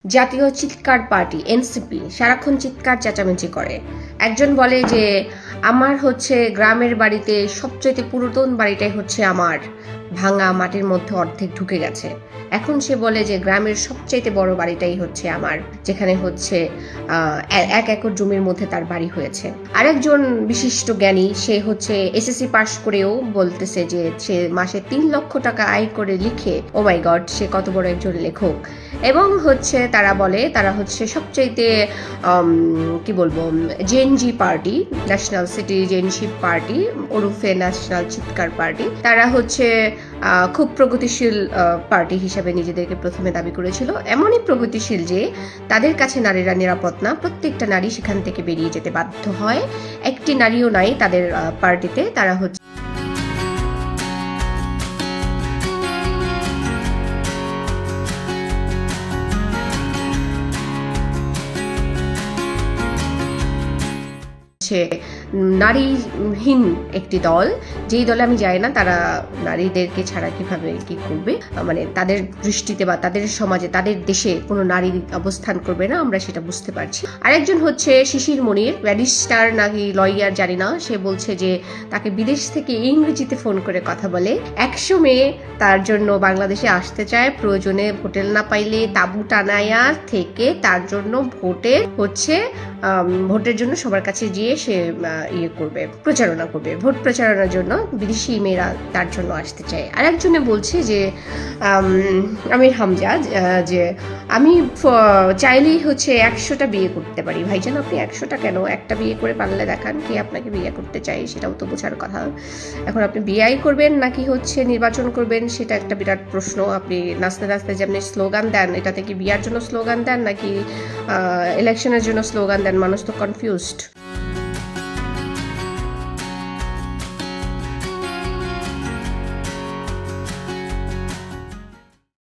জাতীয় চিৎকার party NCP সারাক্ষণ চিৎকার চেঁচামেচি করে। একজন বলে যে আমার গ্রামের বাড়িতে সবচেয়ে পুরাতন বাড়িটাই আমার ভাঙা মাটির মধ্যে অর্ধেক ঢুকে গেছে। এখন সে বলে যে গ্রামের সবচেয়ে বড় বাড়িটাই আমার, যেখানে 1 একর জমির মধ্যে তার বাড়ি হয়েছে। আরেকজন বিশিষ্ট জ্ঞানী সে এসএসসি পাশ করেও বলতেছে যে সে মাসে 3 লক্ষ টাকা আয় করে লিখে, ও মাই গড, সে কত বড় একজন লেখক। এবং তারা বলে তারা সবচাইতে কি বলবো, JNG party, national citizenship party ওরফে ন্যাশনাল চিৎকার পার্টি। তারা খুব প্রগতিশীল পার্টি হিসাবে নিজেদেরকে প্রথমে দাবি করেছিল। এমনই প্রগতিশীল যে তাদের কাছে নারীরা নিরাপদ না, প্রত্যেকটা নারী সেখান থেকে বেরিয়ে যেতে বাধ্য হয়। একটি নারীও নাই তাদের পার্টিতে। তারা নারীহীন একটি দল, যেই দলে আমি যাই না তারা নারীদেরকে ছাড়া কিভাবে কি করবে, মানে তাদের দৃষ্টিতে বা তাদের সমাজে তাদের দেশে কোনো নারী অবস্থান করবে না, আমরা সেটা বুঝতে পারছি। আরেকজন শিশির মনির, ব্যারিস্টার নাকি লয়ার জানি না, সে বলছে যে তাকে বিদেশ থেকে ইংরেজিতে ফোন করে কথা বলে 100 মেয়ে তার জন্য বাংলাদেশে আসতে চায়, প্রয়োজনে হোটেল না পাইলে তাঁবু টানায়া থেকে তার জন্য ভোটের জন্য সবার কাছে গিয়ে সে প্রচারণা করবে, ভোট প্রচারণার জন্য বিদেশি মেয়েরা তার জন্য আসতে চায়। আর একজনে বলছে যে আমির হামজা, যে আমি চাইলেই 100টা বিয়ে করতে পারি। ভাইজান, আপনি 100টা কেন, একটা বিয়ে করে পারলে দেখান কি আপনাকে বিয়ে করতে চাই, সেটাও তো বোঝার কথা। এখন আপনি বিয়েই করবেন নাকি নির্বাচন করবেন, সেটা একটা বিরাট প্রশ্ন। আপনি নাচতে নাচতে যেমনি স্লোগান দেন, এটাতে কি বিয়ার জন্য স্লোগান দেন নাকি ইলেকশনের জন্য স্লোগান দেন? মানুষ তো কনফিউজড।